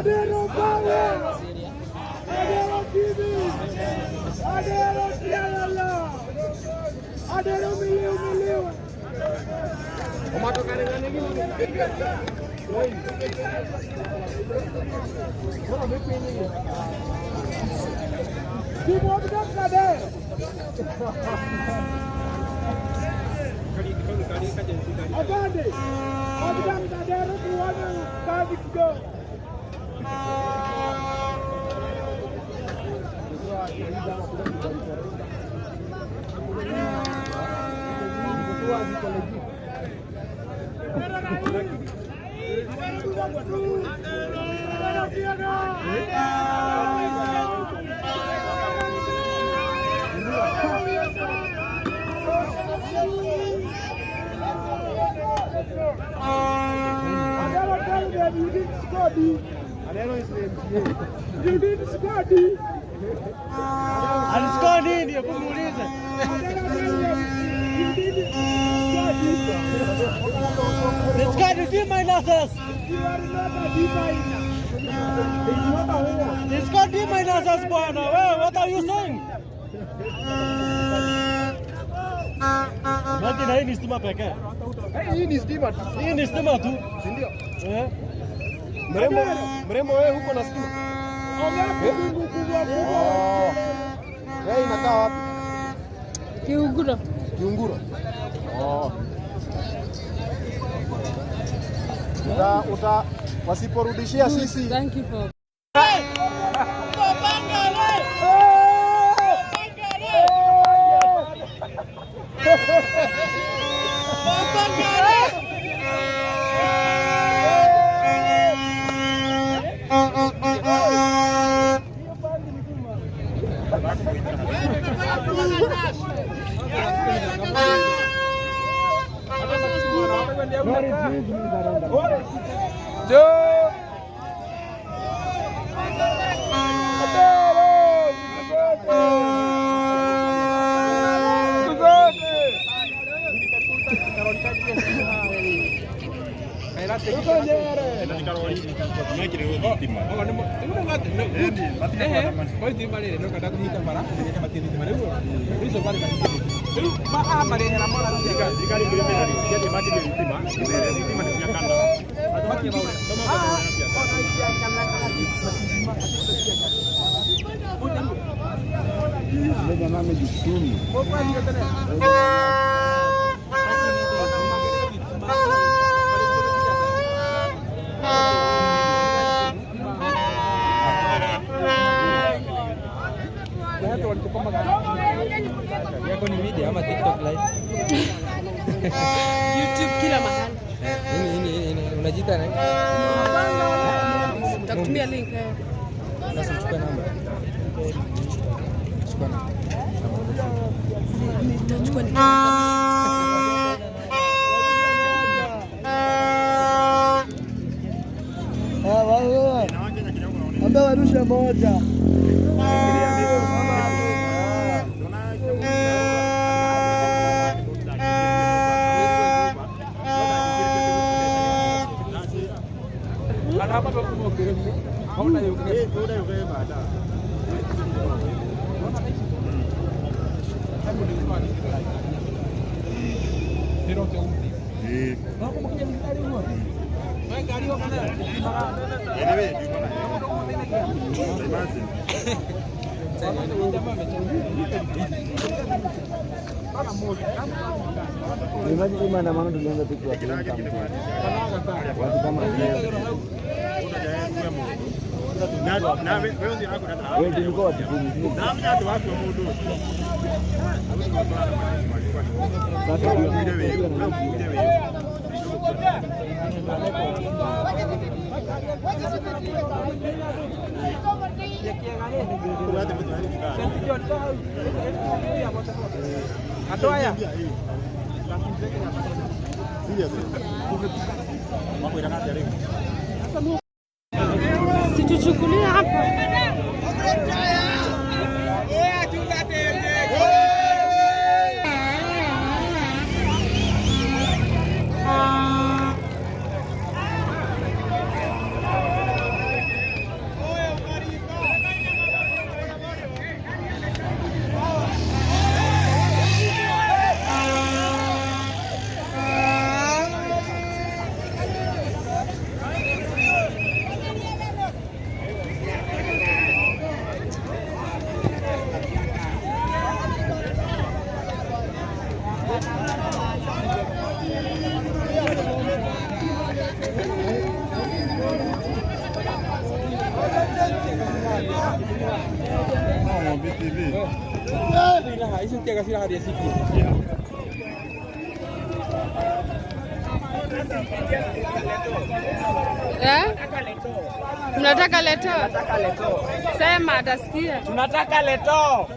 Adero Power, Adero TV, Adero Tialala, Adero Miliu. You didn't score, D. Aliscore ndio kumuuliza. Let's go to D minuses. You are not a D minus. Let's go D minuses bwana. Wewe what are you saying? Maji na hii ni stima pekee. Hii ni stima tu. Hii ni stima tu. Si ndio? Mrembo wewe huko na stima. Wewe inakaa wapi? Kiunguro. Kiunguro. Wasiporudishia sisi. Thank you for yako ni video ama TikTok live. YouTube kila mahali. Ini unajiita nani? Nitakutumia link. Sasa chukua namba. Chukua namba. Nitachukua ni. Wewe. Ambia warushe moja. Imagine maandamano tulianza tu kwa watu kama wewe tulikuwa watu Situchukulia hapa. Tunataka leto. Sema atasikia. Tunataka leto.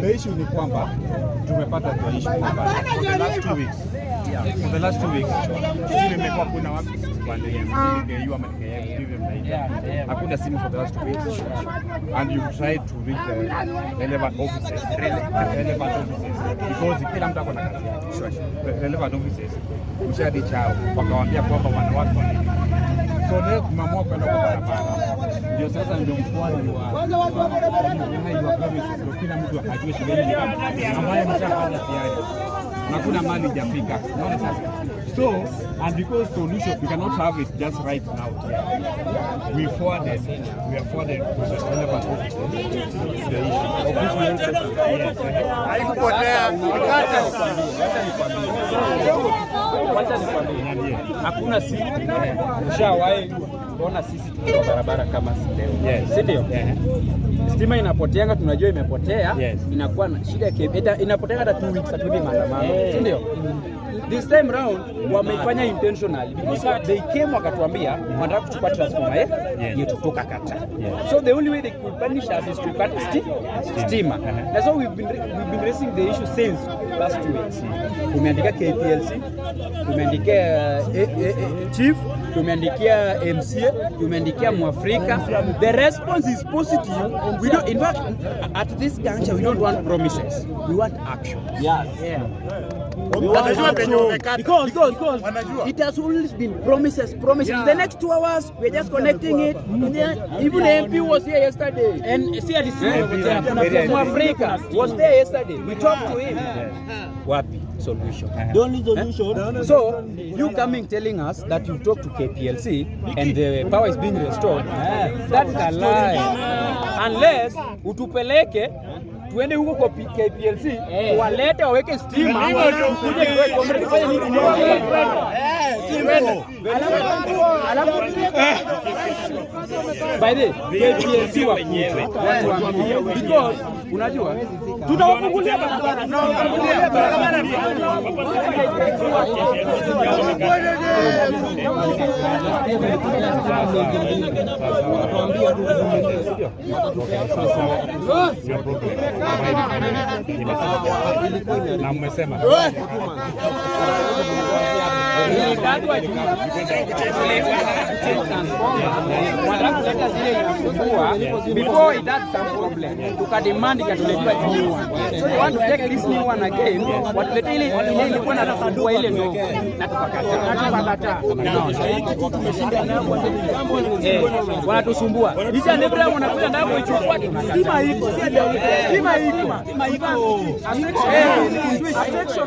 The issue ni kwamba tumepata the issue for the last 2 weeks simu imekuwa kuna wapi pande hivi KU ama KF hivi mnaita hakuna simu for the last 2 weeks and you try to reach the relevant offices because kila mtu ako na kazi yake relevant offices mshadi chao wakawaambia kwamba wanawake so leo tumeamua kwenda kwa barabara ndio sasa ndio mfuano wa kila mtu akajua shuleni ambaye mshafanya tayari na kuna mali hajafika unaona sasa so and because solution we cannot have it just right now here we are forwarded to the relevant haikupotea wacha nikwambie hakuna siku ushawahi kuona sisi tuko barabara kama leo si ndio stima inapoteanga tunajua imepotea inakuwa na shida inapotea hata 2 weeks hatuendi maandamano si ndio this time round wamefanya intentionally because they came wakatuambia wanataka kuchukua transformer yetu kutoka kata so the only way they could punish us is to cut stima that's why we've been raising the issue since last 2 weeks tumeandika KPLC tumeandikia chief tumeandikia MCA tumeandikia Mwafrika the response is positive we don't in fact at this juncture we don't want promises we want action Because it has always been promises. In the next 2 hours, we're just connecting it. Even the MP was here yesterday. And from Africa was there yesterday. We talked to him. Wapi solution? The only solution. So you coming telling us that you talked to KPLC and the power is being restored, that's a lie. Unless utupeleke tuende huko kwa KPLC walete waweke stima ukuje kufanya nini? By the KPLC wa because unajua tutawafungulia barabara na mmesema before it had some problem tukademand ikatuletea new one. So they want to take this new one again, watulete ile ilikuwa na kufungua ile ndogo na tukakataa. Wanatusumbua hicho ndio wanakuja ndio kuichukua stima iko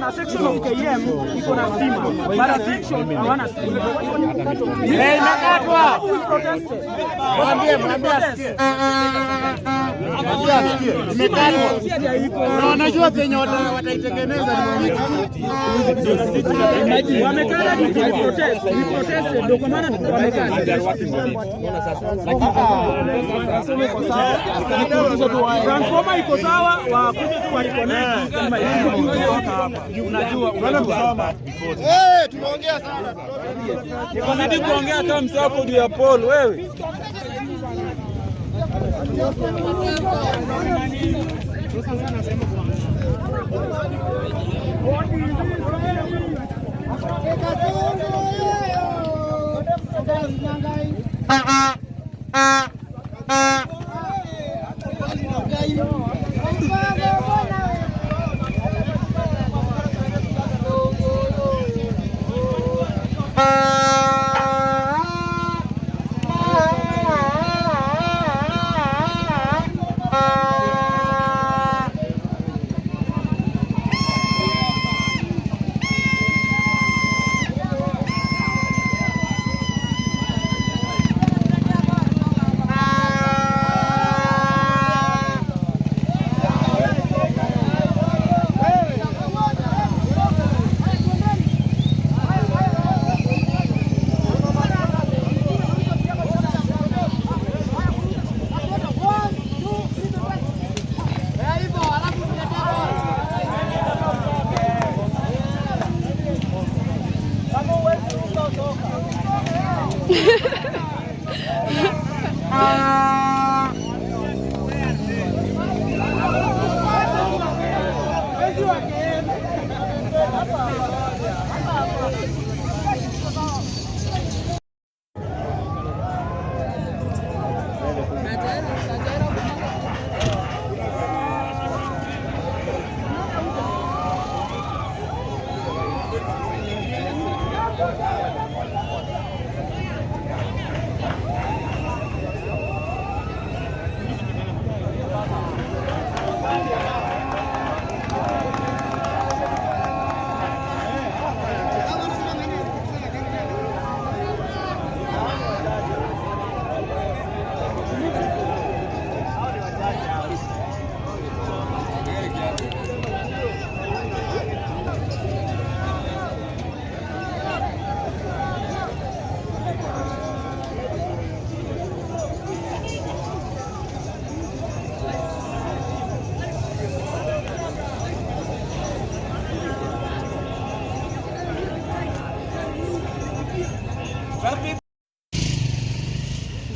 a section of KM iko na stima bara section hawana stima. Inakatwa mwambie asikie na wanajua penye wataitengeneza ni wamekana protest ndio kwa maana wamekana transformer iko sawa wakuje tu waiconnect kama hiyo. Unajua tumeongea sana Niko kuongea kama msako juu ya Paul wewe.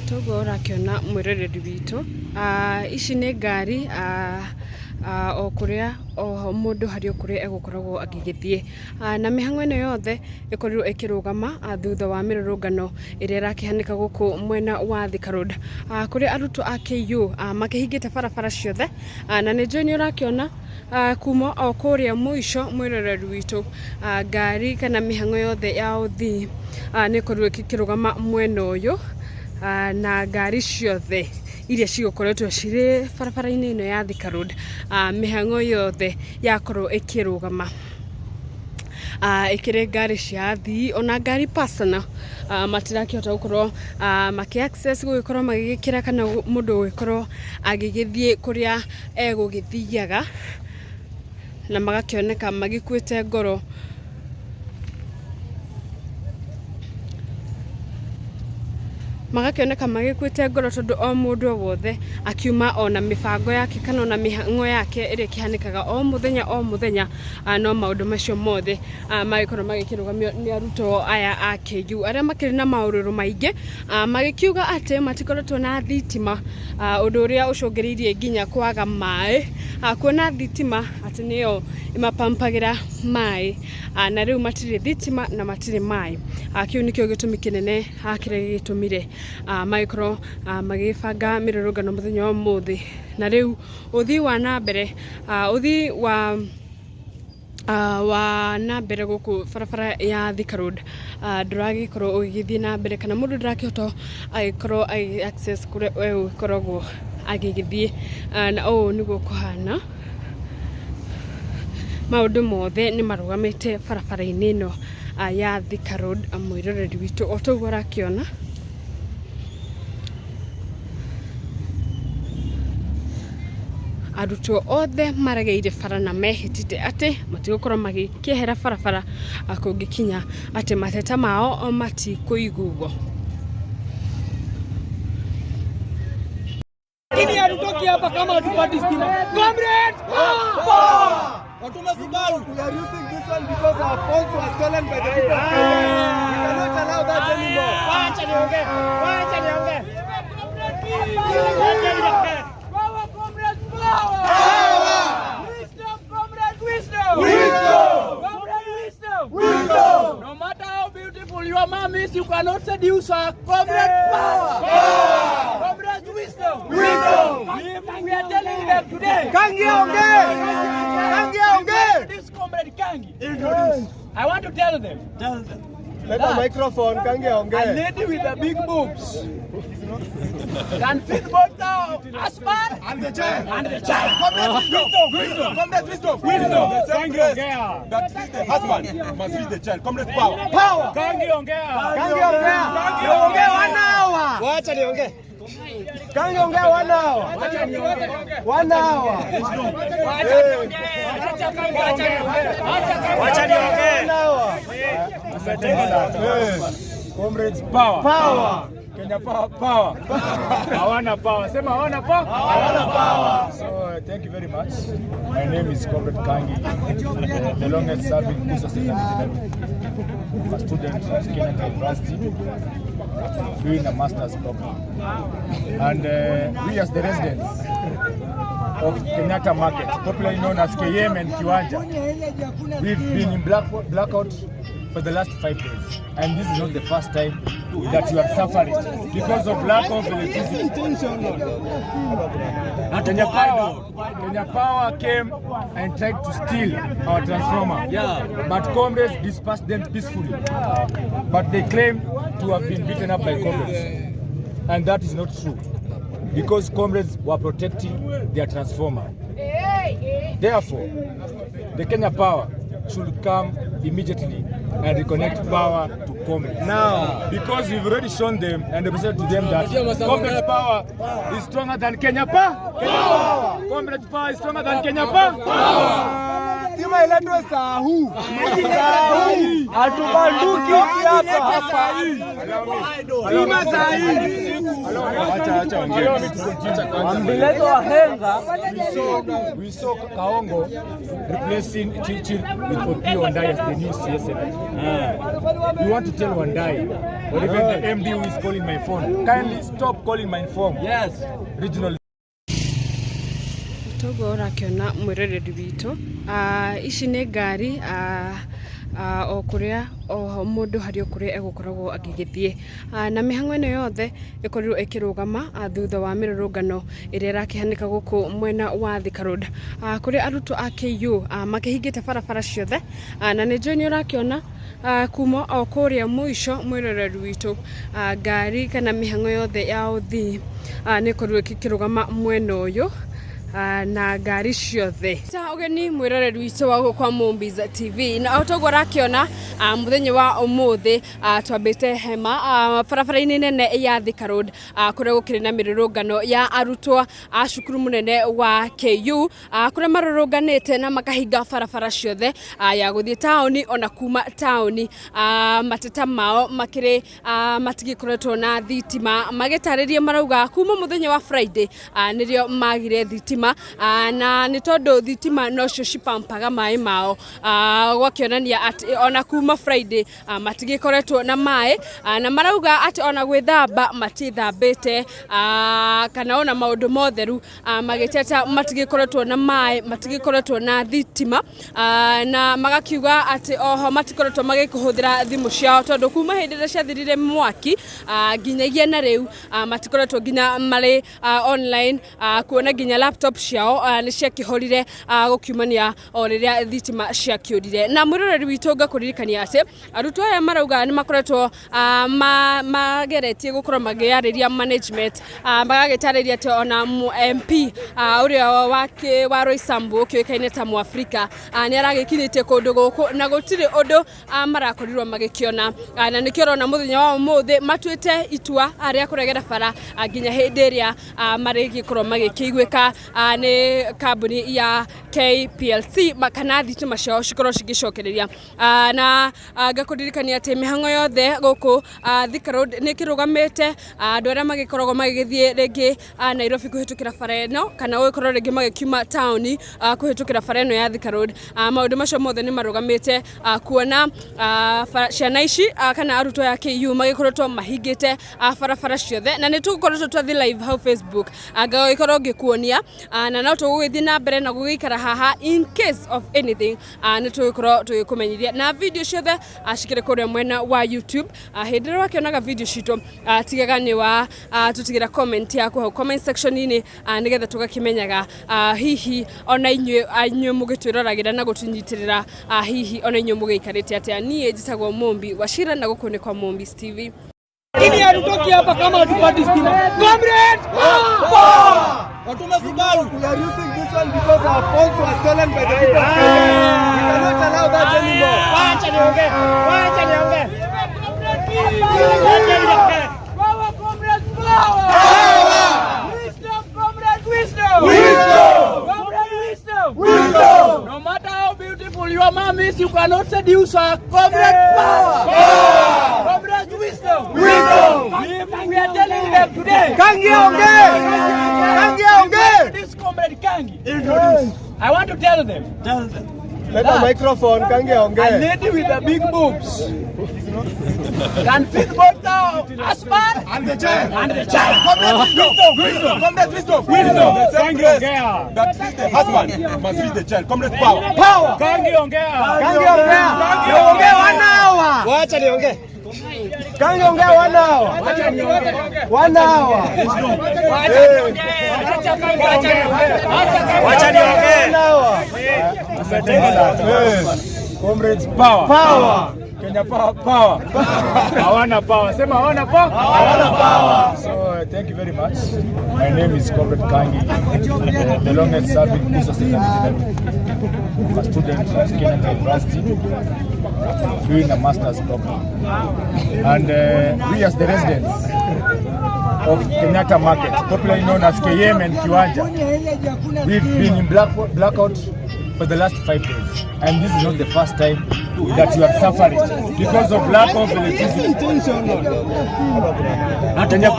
Togora kiona mwirereri witu ici ni ngari o kuria o mundu hari kuria egukoragwo agigithie na mihang'o ino yothe ikorirwo ikirugama thutha wa mirurungano iria rakihanika guku mwena wa Thika Road kuria arutwo a KU makihingite barabara ciothe na ni John urakiona kuma o kuria muisho mwiroreri witu ngari kana mihang'o yothe ya uthi ni korirwo ikirugama mwena uyu na ngari ciothe iria cigukoretwo cire barabara-ini ino ya Thika Road mihang'o yothe yakorwo ikirugama ikire ngari cia athii ona ngari personal matirakihota gukorwo maki access gugikorwo magigikira kana mundu gugikorwo agigithie kuria egugithiaga na magakioneka magikuite ngoro magakioneka magikuite ngoro tondu o mundu wothe akiuma ona mibango yake kana ona mihang'o yake ire kihanikaga o muthenya no maundu macio mothe magikorwo magikirugamio ni arutwo aya a KU aria makiri na maururu maingi magikiuga ati matikoretwo na thitima undu uria ucungiriirie nginya kwaga mai kuona thitima ati niyo imapampagira mai na riu matiri thitima na matiri mai kiu nikio gitumi kinene hakire gitumire micro magifanga mirurungano muthenya wa muthi na riu uthi wa na mbere uthi wa na mbere guku barabara ya Thika Road nduragikorwo ugithie na mbere kana mundu ndarakihota agikorwo access kure ukoragwo agigithie na niguo kuhana maundu mothe ni marugamite barabara-ini ino ya Thika Road mwiroreri witu otoguo rakiona arutwo othe marageire bara na mehitite ati matigukorwo magikehera barabara kungikinya ati mateta mao matikuiguo Ini hatutoki hapa kama hatupati stima. Comrades! Power! Watuma Subaru. We are using this one because our phones were stolen by the people of Kenya. We cannot allow that anymore. Wacha niongee. Power, comrades, power! Wisdom, comrades, wisdom! Comrades, wisdom! No matter how beautiful your mom is, you cannot seduce her. Comrades, power! Comrades, wisdom! We are telling them today. Kangi ongee! This comrade Kangi. I want to tell them. Let the microphone, Kangi A ongee. lady with the big boobs can fit both the husband and the child. Comrades, wisdom. Kangi ongea. That fits the husband must feed the child. Comrades, power. Kangi ongea. Ongea 1 hour. Wacha niongee. Kangi ongea 1 hour. 1 hour. Wacha niongee. Comrades, power. Kenya power. Hawana power. Sema hawana power. So thank you very much. My name is Comrade Kangi, the longest serving business engineer, a student at Kenyatta University, doing a master's program. And we as the residents of Kenyatta Market, popularly known as KM and Kiwanja, we've been in blackout for the last 5 days, and this is not the first time that you are suffering because of lack of electricity. Kenya Power came and tried to steal our transformer, but comrades dispersed them peacefully. But they claim to have been beaten up by comrades, and that is not true, because comrades were protecting their transformer. Therefore, the Kenya Power should come immediately and reconnect power to comrades. Now, because we've already shown them and demonstrated to them that comrades' power is stronger than Kenya Power. Comrades' power is stronger than Kenya Power. Stima iletwe saa huu. Hatubanduki hapa. Stima saa hii. Ambilezo wahenga. We saw Kaongo replacing Chilchil with Opiyo Wandayi as the new CS7. We want to tell Wandayi, or even the MD who is calling my phone, kindly stop calling my phone. Yes. Regional. togo rakiona mwirereri witu ici nĩ ngari o kuria o mundu hari okuria egukoragwo agigithie na mihango ino yothe ikorirwo ikirugama thutha wa mirurungano iria rakihanika guku mwena wa Thika Road kuria arutwo a KU makihingite barabara ciothe na ni njoi ni urakiona kuma o kuria muico mwirereri witu ngari kana mihango yothe ya uthi ni ikorirwo ikirugama mwena uyu na ngari ciothe ta ugeni mwiroreri witu wa kwa Mombi's TV na otogwo rakiona muthenya wa umuthi twambite hema barabara-ini nene ya Thika Road kuria gukiri na mirurungano ya arutwo a cukuru munene wa KU kuria marurunganite na makahinga barabara ciothe ya guthie tauni ona kuma tauni mateta mao makiri matigikoretwo na thitima magitaririe marauga kuma muthenya wa Friday nirio magire thitima na ni tondu thitima nocio cipampaga mai mao gwakionania ati ona kuma Friday matigikoretwo na mai na marauga ati ona gwithamba matithambite kana ona maundu motheru magiteta matigikoretwo na mai matigikoretwo na thitima na magakiuga ati oho matikoretwo magikuhuthira thimu ciao tondu kuma hindi ria ciathirire mwaki nginyagia na riu matikoretwo nginya mari online kuona nginya laptop ciao ni ciakihorire gukiumania o riria thitima ciakiurire na mwiroreri witu ngakuririkania ati arutwo aya marauga ni makoretwo mageretie gukorwo magiyariria management magagitariria ati ona MP uria wa Roysambu ukioikaine ta Muafrika ni aragikinyite kundu guku na gutiri undu marakorirwo magikiona na nikio na muthenya wa umuthi matuite itua aria kuregera bara nginya hindi iria marigikorwo magikiguika ni kambuni ya KPLC makana thitima ciao cikorwo cigicokereria na ngakuririkania ati mihango yothe guku Thika Road ni kirugamite andu aria magikoragwo magigithie ringi Nairobi kuhitukira bara ino kana gukorwo ringi magikiuma tauni kuhitukira bara ino ya Thika Road maundu macio mothe ni marugamite kuona ciana ici kana arutwo ya KU magikoretwo mahingite barabara ciothe na ni tugukoretwo twathi live how Facebook ngagikorwo ngikuonia na no tugugithie na mbere na gugikara haha in case of anything ni tugikorwo tugikumenyithia na video ciothe ashikire kuria mwena wa YouTube hindi ria wakionaga video cito tigaga ni wa tutigira comment yaku hau comment section ini nigetha tugakimenyaga hihi ona inywe mugitwirораgira na gutunyitirira hihi ona inywe mugikarite atia nie njitagwo Mombi Wachira na guku ni kwa Mombi's TV. Kini hatutoki hapa kama hatupati stima. Comrades! Watuma Subaru. We are using this one because our phones were stolen by the people of Kenya. We cannot allow that anymore. Wacha niongee. Wacha niongee. Power, comrades, power! Power! Wisdom, comrades, wisdom! Wisdom! Comrades, wisdom! Wisdom! No matter how beautiful your mom is, you cannot seduce her. Comrades, power! Power! Comrades, wisdom! Wisdom! We are telling them today. Kangi ongee! Kangi ongee! This comrade Kangi. Introduce. I want to tell them. Tell them. Let the microphone, Kangi A ongee. lady with the big boobs can fit both the husband and the child. And the child. Comrades, wisdom! Comrades, wisdom! Wisdom! Kangi ongea. That is the husband must feed the child. Comrades, power. Power! Kangi ongea. Kangi ongea. Kangi ongea 1 hour. Wacha niongee. Kangi ongea 1 hour. 1 hour. Wacha niongee. Comrades, power. Power. Kenya power, power. Hawana power. Sema hawana power. Hawana power. So thank you very much. My name is Comrade Kangi, the longest serving police officer, a student at Kenyatta University, doing a master's program. And we as the residents of Kenyatta Market, popularly known as KM and Kiwanja, we've been in blackout for the last 5 days, and this is not the first time that you are suffering because of lack of electricity. Kenya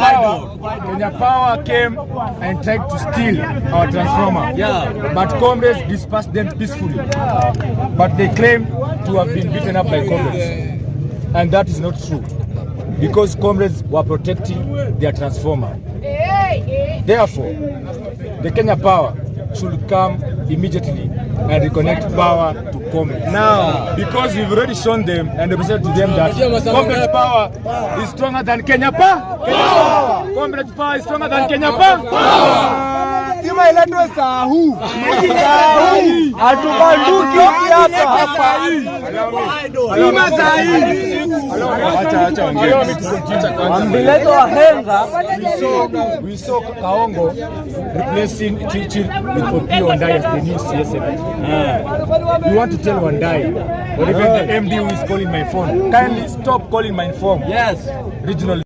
Power came and tried to steal our transformer, but comrades dispersed them peacefully. But they claim to have been beaten up by comrades, and that is not true, because comrades were protecting their transformer. Therefore, the Kenya Power should come immediately and reconnect power to Comrades. Now, because we've already shown them and represented to them that Comrades power is stronger than Kenya power. Comrades power is stronger than Kenya power. stima iletwe saa huu. Hatubanduki hapa. Stima saa hii. Ambileto wahenga. We saw Kaongo replacing Churchill with Opiyo Wandayi as the new CS7. We want to tell Wandayi, whatever the MD who is calling my phone, kindly stop calling my phone. Yes. Regional